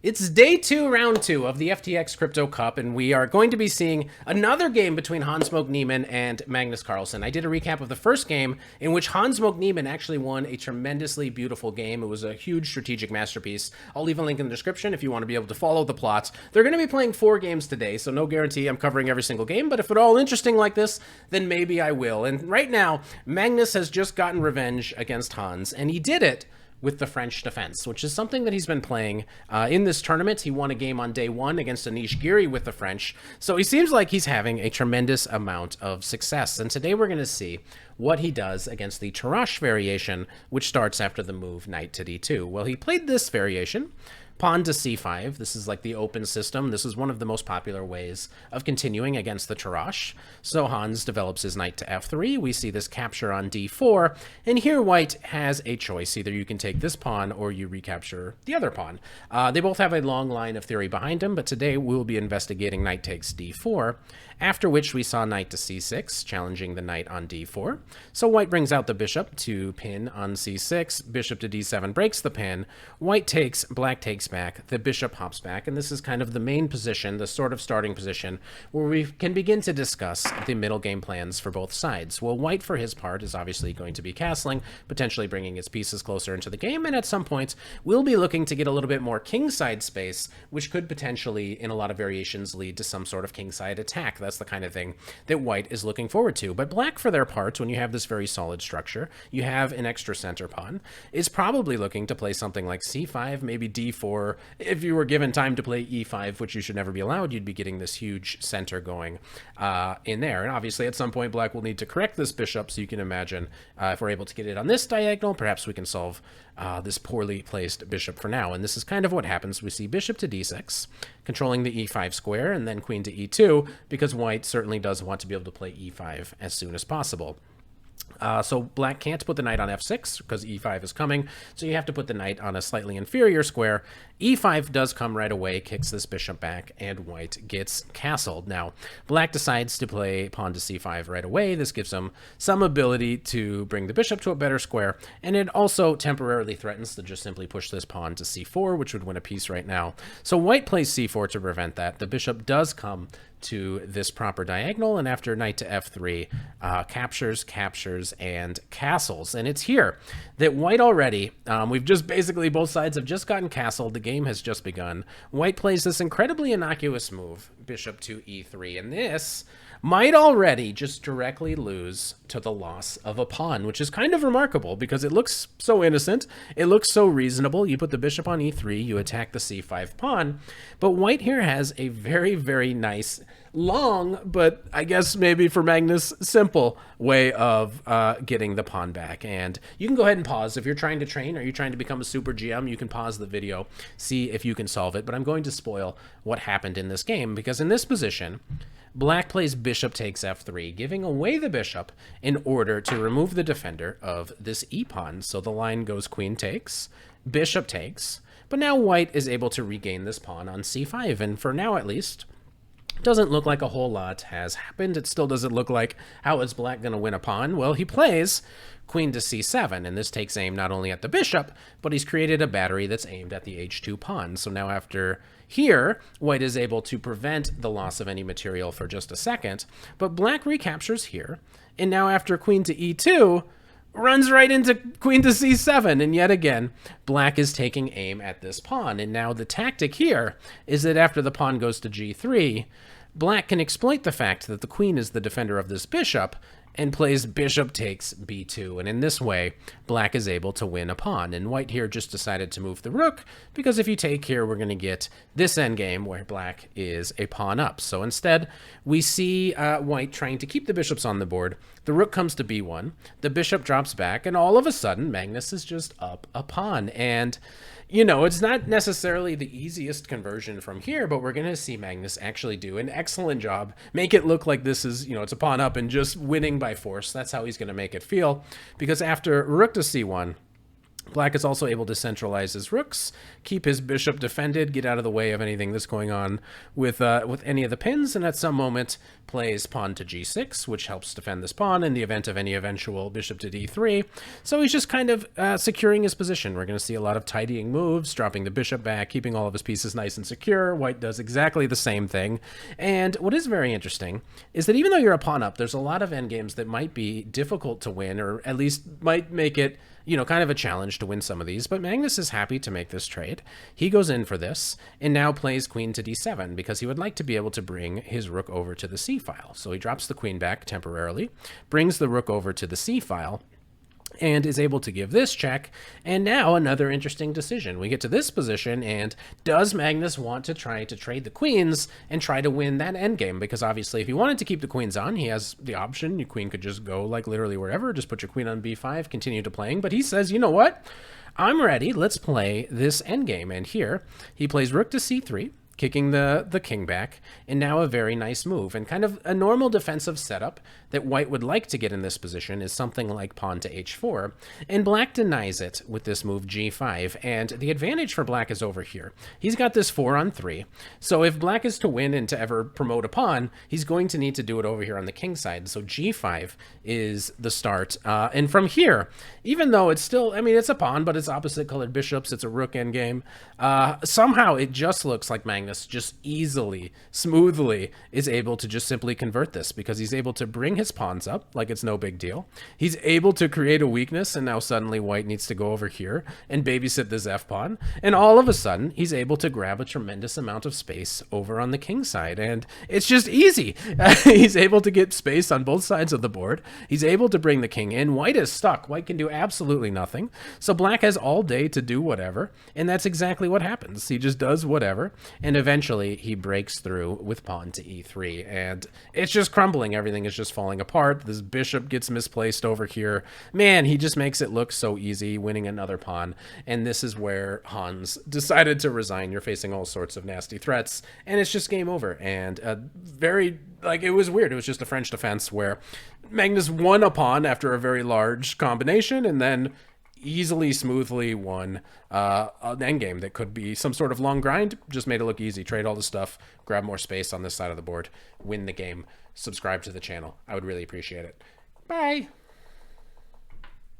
It's day 2, round 2 of the FTX Crypto Cup, and we are going to be seeing another game between Hans Moke Niemann and Magnus Carlsen. I did a recap of the first game, in which Hans Moke Niemann actually won a tremendously beautiful game. It was a huge strategic masterpiece. I'll leave a link in the description if you want to be able to follow the plots. They're going to be playing 4 games today, so no guarantee I'm covering every single game, but if it's all interesting like this, then maybe I will. And right now, Magnus has just gotten revenge against Hans, and he did it with the French defense, which is something that he's been playing in this tournament. He won a game on day 1 against Nxd4 with the French, so he seems like he's having a tremendous amount of success. And today we're going to see what he does against the Tarrasch variation, which starts after the move knight to d2. Well, he played this variation, pawn to c5. This is like the open system. This is one of the most popular ways of continuing against the Tarrasch. So Hans develops his knight to f3. We see this capture on d4, and here white has a choice. Either you can take this pawn or you recapture the other pawn. They both have a long line of theory behind them, but today we'll be investigating knight takes d4, after which we saw knight to c6, challenging the knight on d4. So white brings out the bishop to pin on c6, bishop to d7 breaks the pin, white takes, black takes back, the bishop hops back, and this is kind of the main position, the sort of starting position, where we can begin to discuss the middle game plans for both sides. Well, white, for his part, is obviously going to be castling, potentially bringing his pieces closer into the game, and at some point, we'll be looking to get a little bit more kingside space, which could potentially, in a lot of variations, lead to some sort of kingside attack. That's the kind of thing that white is looking forward to. But black, for their part, when you have this very solid structure, you have an extra center pawn, is probably looking to play something like c5, maybe d4. If you were given time to play e5, which you should never be allowed, you'd be getting this huge center going in there. And obviously, at some point, black will need to correct this bishop, so you can imagine if we're able to get it on this diagonal, perhaps we can solve this poorly placed bishop for now. And this is kind of what happens. We see bishop to d6, controlling the e5 square, and then queen to e2, because white certainly does want to be able to play e5 as soon as possible. So black can't put the knight on f6 because e5 is coming, so you have to put the knight on a slightly inferior square. e5 does come right away, kicks this bishop back, and white gets castled. Now, black decides to play pawn to c5 right away. This gives him some ability to bring the bishop to a better square, and it also temporarily threatens to just simply push this pawn to c4, which would win a piece right now. So white plays c4 to prevent that. The bishop does come to this proper diagonal, and after knight to f3, captures, and castles. And it's here that white already, we've just basically, both sides have just gotten castled. The game has just begun. White plays this incredibly innocuous move, bishop to e3, and this might already just directly lose to the loss of a pawn, which is kind of remarkable because it looks so innocent. It looks so reasonable. You put the bishop on e3, you attack the c5 pawn, but white here has a very, very nice, long, but I guess maybe for Magnus, simple way of getting the pawn back. And you can go ahead and pause. If you're trying to train or you're trying to become a super GM, you can pause the video, see if you can solve it. But I'm going to spoil what happened in this game, because in this position, black plays bishop takes f3, giving away the bishop in order to remove the defender of this e-pawn. So the line goes queen takes, bishop takes, but now white is able to regain this pawn on c5, and for now at least, doesn't look like a whole lot has happened. It still doesn't look like how is black going to win a pawn. Well, he plays queen to c7, and this takes aim not only at the bishop, but he's created a battery that's aimed at the h2 pawn. So now after here, white is able to prevent the loss of any material for just a second, but black recaptures here, and now after queen to e2, runs right into queen to c7, and yet again, black is taking aim at this pawn. And now the tactic here is that after the pawn goes to g3, black can exploit the fact that the queen is the defender of this bishop and plays bishop takes b2, and in this way, black is able to win a pawn. And white here just decided to move the rook, because if you take here, we're going to get this endgame where black is a pawn up. So instead, we see white trying to keep the bishops on the board. The rook comes to b1, the bishop drops back, and all of a sudden, Magnus is just up a pawn. And you know, it's not necessarily the easiest conversion from here, but we're going to see Magnus actually do an excellent job, make it look like this is, you know, it's a pawn up and just winning by force. That's how he's going to make it feel, because after rook to c1, Black is also able to centralize his rooks, keep his bishop defended, get out of the way of anything that's going on with any of the pins, and at some moment plays pawn to g6, which helps defend this pawn in the event of any eventual bishop to d3. So he's just kind of securing his position. We're going to see a lot of tidying moves, dropping the bishop back, keeping all of his pieces nice and secure. White does exactly the same thing. And what is very interesting is that even though you're a pawn up, there's a lot of endgames that might be difficult to win, or at least might make it, you know, kind of a challenge to win some of these, but Magnus is happy to make this trade. He goes in for this and now plays queen to d7 because he would like to be able to bring his rook over to the c file. So he drops the queen back temporarily, brings the rook over to the c file, and is able to give this check. And now another interesting decision. We get to this position, and does Magnus want to try to trade the queens and try to win that endgame? Because obviously if he wanted to keep the queens on, he has the option. Your queen could just go like literally wherever, just put your queen on b5, continue to playing. But he says, you know what? I'm ready. Let's play this endgame. And here he plays rook to c3, kicking the king back, and now a very nice move. And kind of a normal defensive setup that white would like to get in this position is something like pawn to h4, and black denies it with this move g5, and the advantage for black is over here. He's got this 4-on-3, so if black is to win and to ever promote a pawn, he's going to need to do it over here on the king side, so g5 is the start. And from here, even though it's still, I mean, it's a pawn, but it's opposite colored bishops, it's a rook endgame, somehow it just looks like Magnus just easily, smoothly is able to just simply convert this, because he's able to bring his pawns up like it's no big deal. He's able to create a weakness, and now suddenly white needs to go over here and babysit this f pawn, and all of a sudden he's able to grab a tremendous amount of space over on the king side, and it's just easy. He's able to get space on both sides of the board. He's able to bring the king in. White is stuck. White can do absolutely nothing, so black has all day to do whatever, and that's exactly what happens. He just does whatever, and eventually he breaks through with pawn to e3, and it's just crumbling. Everything is just falling apart. This bishop gets misplaced over here. Man, he just makes it look so easy, winning another pawn. And this is where Hans decided to resign. You're facing all sorts of nasty threats, and it's just game over. And very, like, it was weird. It was just a French defense where Magnus won a pawn after a very large combination, and then easily, smoothly won an endgame that could be some sort of long grind. Just made it look easy. Trade all the stuff, grab more space on this side of the board, win the game. Subscribe to the channel. I would really appreciate it. Bye.